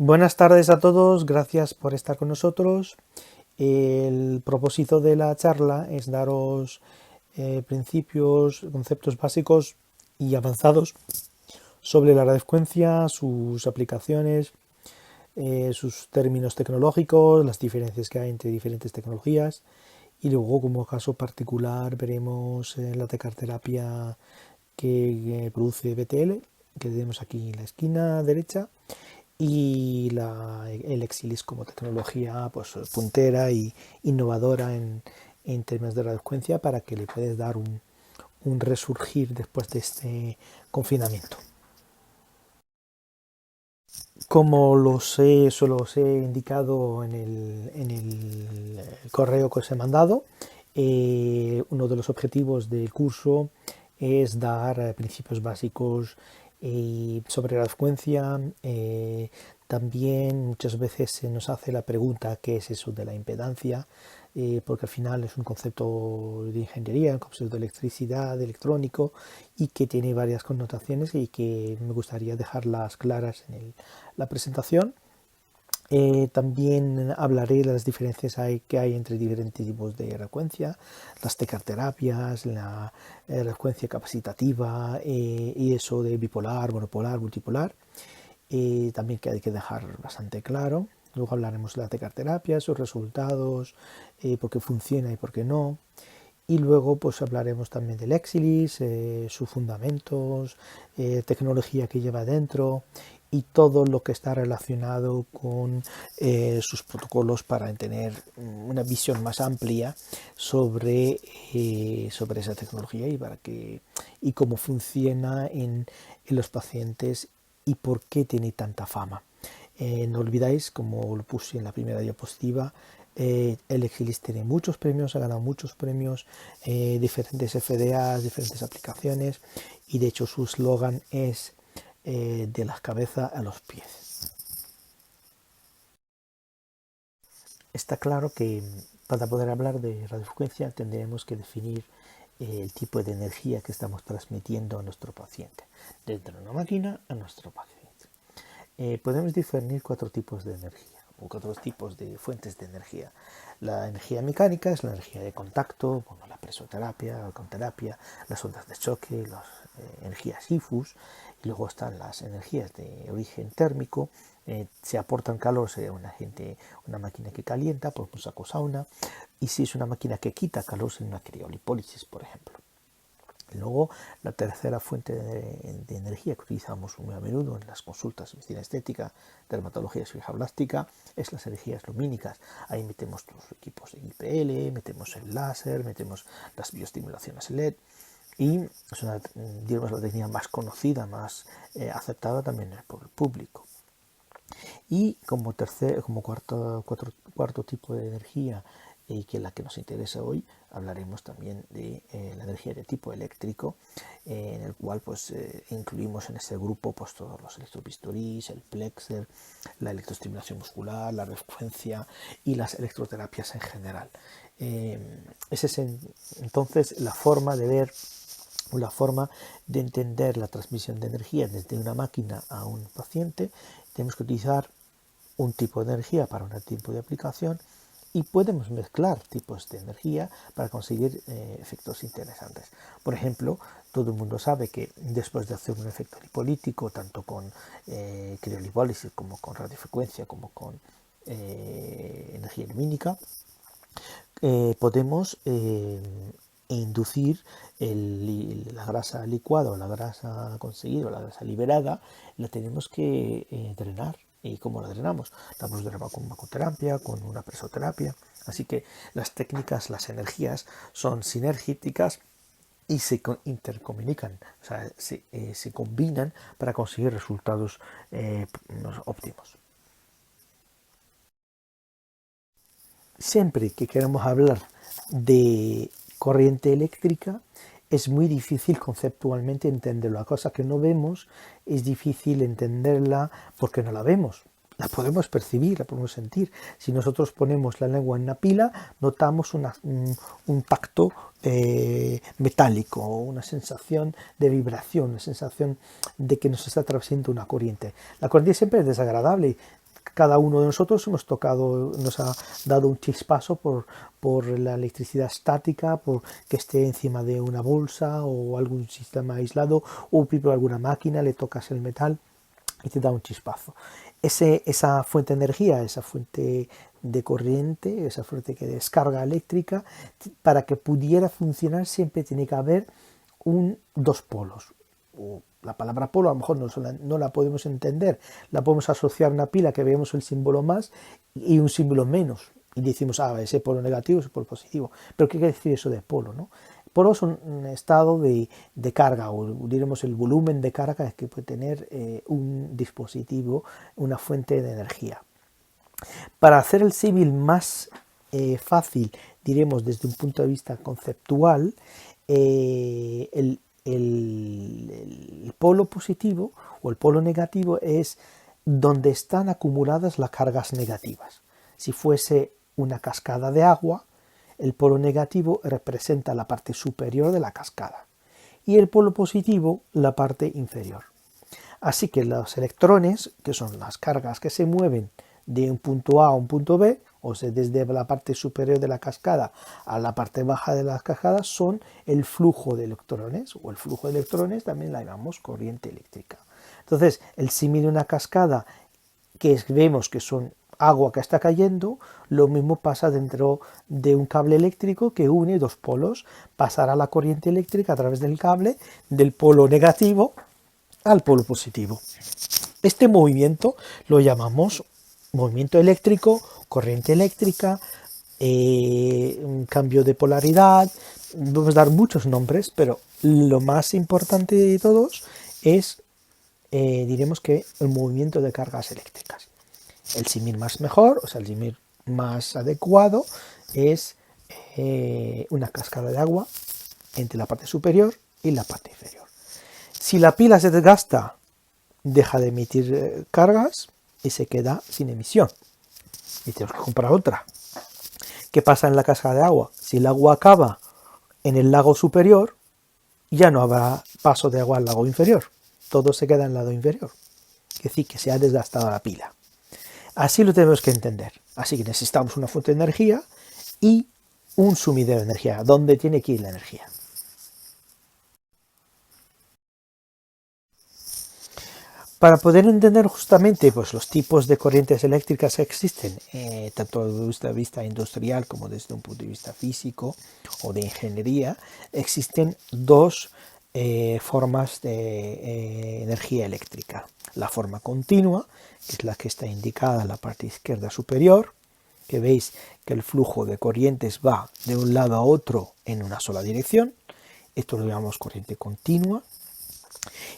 Buenas tardes a todos, gracias por estar con nosotros. El propósito de la charla es daros principios, conceptos básicos y avanzados sobre la radiofrecuencia, sus aplicaciones, sus términos tecnológicos, las diferencias que hay entre diferentes tecnologías y luego como caso particular veremos la tecarterapia que produce BTL, que tenemos aquí en la esquina derecha, y el Exilis como tecnología pues puntera y innovadora en términos de radiofrecuencia para que le puedas dar un resurgir después de este confinamiento. Como os he indicado en el correo que os he mandado, uno de los objetivos del curso es dar principios básicos sobre la frecuencia. También muchas veces se nos hace la pregunta qué es eso de la impedancia, porque al final es un concepto de ingeniería, un concepto de electricidad, de electrónico, y que tiene varias connotaciones y que me gustaría dejarlas claras en la presentación. También hablaré de las diferencias que hay entre diferentes tipos de frecuencia, las tecarterapias, la frecuencia capacitativa y eso de bipolar, monopolar, multipolar. También que hay que dejar bastante claro. Luego hablaremos de la tecarterapia, sus resultados, por qué funciona y por qué no. Y luego pues hablaremos también del Exilis, sus fundamentos, tecnología que lleva dentro y todo lo que está relacionado con sus protocolos para tener una visión más amplia sobre esa tecnología y cómo funciona en los pacientes y por qué tiene tanta fama. No olvidáis, como lo puse en la primera diapositiva, el Exilis tiene muchos premios, ha ganado muchos premios, diferentes FDAs, diferentes aplicaciones, y de hecho su eslogan es de la cabeza a los pies. Está claro que para poder hablar de radiofrecuencia tendremos que definir el tipo de energía que estamos transmitiendo a nuestro paciente, desde una máquina a nuestro paciente. Podemos definir cuatro tipos de energía o cuatro tipos de fuentes de energía. La energía mecánica es la energía de contacto, bueno, la presoterapia, la conterapia, las ondas de choque, las energías IFUS, y luego están las energías de origen térmico. Se aportan calor, sería una máquina que calienta, pues un saco sauna, y si es una máquina que quita calor, sería una criolipólisis, por ejemplo. Luego, la tercera fuente de energía que utilizamos muy a menudo en las consultas de medicina estética, dermatología y cirugía plástica es las energías lumínicas. Ahí metemos los equipos de IPL, metemos el láser, metemos las bioestimulaciones LED, y es una, digamos, la técnica más conocida, más aceptada también por el público. Y como cuarto tipo de energía, y que es la que nos interesa hoy, hablaremos también de la energía de tipo eléctrico, en el cual pues incluimos en ese grupo pues todos los electropistolís, el plexer, la electroestimulación muscular, la frecuencia y las electroterapias en general. Esa es entonces la forma de ver, la forma de entender la transmisión de energía desde una máquina a un paciente. Tenemos que utilizar un tipo de energía para un tipo de aplicación y podemos mezclar tipos de energía para conseguir efectos interesantes. Por ejemplo, todo el mundo sabe que después de hacer un efecto lipolítico, tanto con criolipólisis como con radiofrecuencia, como con energía lumínica, podemos inducir la grasa licuada o la grasa conseguida o la grasa liberada, la tenemos que drenar. ¿Y cómo la drenamos? La podemos drenar con macoterapia, con una presoterapia. Así que las técnicas, las energías son sinergéticas y se intercomunican, o sea, se combinan para conseguir resultados óptimos. Siempre que queremos hablar de corriente eléctrica es muy difícil conceptualmente entenderlo. La cosa que no vemos es difícil entenderla porque no la vemos. La podemos percibir, la podemos sentir. Si nosotros ponemos la lengua en una pila, notamos un tacto metálico, una sensación de vibración, una sensación de que nos está atravesando una corriente. La corriente siempre es desagradable, cada uno de nosotros nos ha dado un chispazo por la electricidad estática, por que esté encima de una bolsa o algún sistema aislado, o por alguna máquina, le tocas el metal y te da un chispazo. Esa fuente de energía, esa fuente de corriente, esa fuente que descarga eléctrica, para que pudiera funcionar siempre tiene que haber dos polos. La palabra polo a lo mejor no la podemos entender, la podemos asociar a una pila que vemos el símbolo más y un símbolo menos, y decimos, ese polo negativo, ese polo positivo. Pero ¿qué quiere decir eso de polo, no? Polo es un estado de carga, o diremos el volumen de carga que puede tener un dispositivo, una fuente de energía. Para hacer el símil más fácil, diremos desde un punto de vista conceptual, el polo positivo o el polo negativo es donde están acumuladas las cargas negativas. Si fuese una cascada de agua, el polo negativo representa la parte superior de la cascada y el polo positivo la parte inferior. Así que los electrones, que son las cargas que se mueven de un punto A a un punto B, o sea, desde la parte superior de la cascada a la parte baja de la cascada, son el flujo de electrones, o el flujo de electrones también la llamamos corriente eléctrica. Entonces, el símil de una cascada, que vemos que son agua que está cayendo, lo mismo pasa dentro de un cable eléctrico que une dos polos, pasará la corriente eléctrica a través del cable del polo negativo al polo positivo. Este movimiento lo llamamos movimiento eléctrico, corriente eléctrica, cambio de polaridad. Vamos a dar muchos nombres, pero lo más importante de todos es, diremos que el movimiento de cargas eléctricas. El símil más mejor, o sea, el símil más adecuado es una cascada de agua entre la parte superior y la parte inferior. Si la pila se desgasta, deja de emitir cargas y se queda sin emisión. Y tenemos que comprar otra. ¿Qué pasa en la cascada de agua? Si el agua acaba en el lago superior, ya no habrá paso de agua al lago inferior. Todo se queda en el lado inferior. Es decir, que se ha desgastado la pila. Así lo tenemos que entender. Así que necesitamos una fuente de energía y un sumidero de energía. ¿Dónde tiene que ir la energía? Para poder entender justamente pues, los tipos de corrientes eléctricas que existen, tanto desde un punto de vista industrial como desde un punto de vista físico o de ingeniería, existen dos formas de energía eléctrica. La forma continua, que es la que está indicada en la parte izquierda superior, que veis que el flujo de corrientes va de un lado a otro en una sola dirección. Esto lo llamamos corriente continua.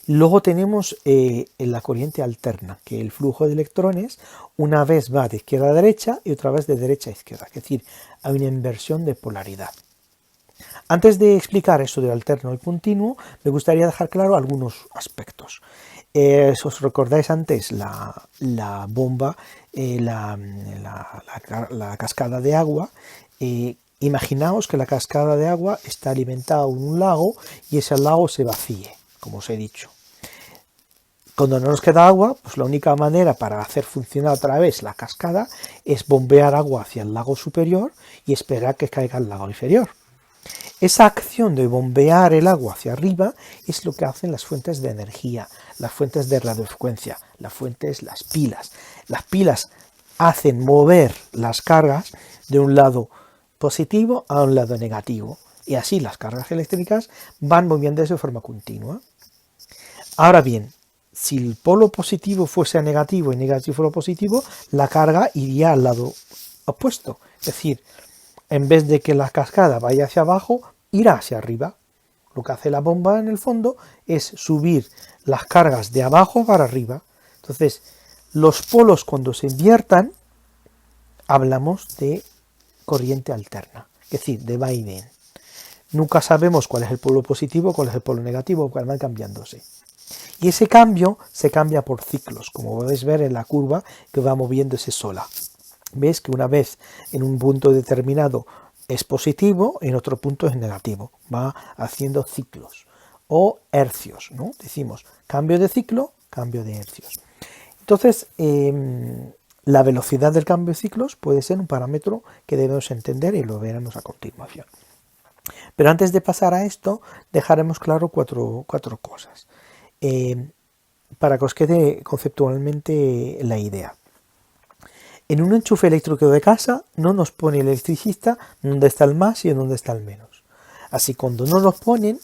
Luego tenemos la corriente alterna, que el flujo de electrones una vez va de izquierda a derecha y otra vez de derecha a izquierda, es decir, hay una inversión de polaridad. Antes de explicar eso de alterno y continuo, me gustaría dejar claro algunos aspectos. Os recordáis antes la bomba, la cascada de agua. Imaginaos que la cascada de agua está alimentada en un lago y ese lago se vacíe, como os he dicho. Cuando no nos queda agua, pues la única manera para hacer funcionar otra vez la cascada es bombear agua hacia el lago superior y esperar que caiga al lago inferior. Esa acción de bombear el agua hacia arriba es lo que hacen las fuentes de energía, las fuentes de radiofrecuencia, las pilas. Las pilas hacen mover las cargas de un lado positivo a un lado negativo y así las cargas eléctricas van moviéndose de forma continua. Ahora bien, si el polo positivo fuese negativo y negativo fuera positivo, la carga iría al lado opuesto, es decir, en vez de que la cascada vaya hacia abajo, irá hacia arriba. Lo que hace la bomba en el fondo es subir las cargas de abajo para arriba. Entonces, los polos cuando se inviertan, hablamos de corriente alterna, es decir, de va y ven. Nunca sabemos cuál es el polo positivo, cuál es el polo negativo, cuál van cambiándose. Y ese cambio se cambia por ciclos, como podéis ver en la curva que va moviéndose sola. Ves que una vez en un punto determinado es positivo, en otro punto es negativo. Va haciendo ciclos o hercios, ¿no? Decimos cambio de ciclo, cambio de hercios. Entonces, La velocidad del cambio de ciclos puede ser un parámetro que debemos entender y lo veremos a continuación. Pero antes de pasar a esto, dejaremos claro cuatro cosas para que os quede conceptualmente la idea. En un enchufe eléctrico de casa no nos pone el electricista dónde está el más y dónde está el menos. Así, cuando no los ponen,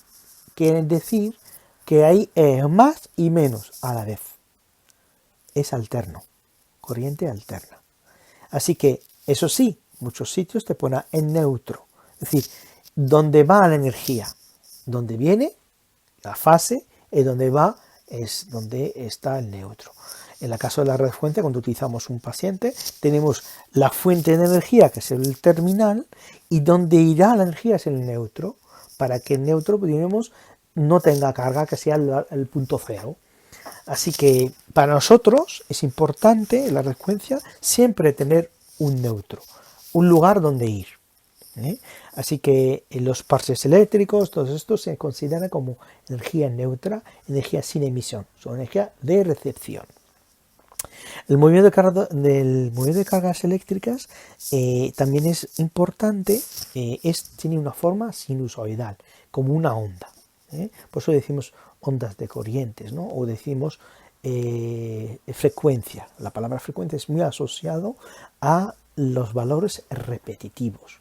quiere decir que hay más y menos a la vez. Es alterno, corriente alterna. Así que, eso sí, muchos sitios te ponen en neutro. Es decir, donde va la energía, donde viene la fase y donde va es donde está el neutro. En el caso de la radiofrecuencia, cuando utilizamos un paciente, tenemos la fuente de energía, que es el terminal, y donde irá la energía es el neutro, para que el neutro, digamos, no tenga carga, que sea el punto cero. Así que para nosotros es importante en la radiofrecuencia siempre tener un neutro, un lugar donde ir. Así que los parches eléctricos, todo esto se considera como energía neutra, energía sin emisión, son energía de recepción. El movimiento de cargas eléctricas también es importante, tiene una forma sinusoidal, como una onda. Por eso decimos ondas de corrientes, ¿no? O decimos frecuencia. La palabra frecuencia es muy asociado a los valores repetitivos.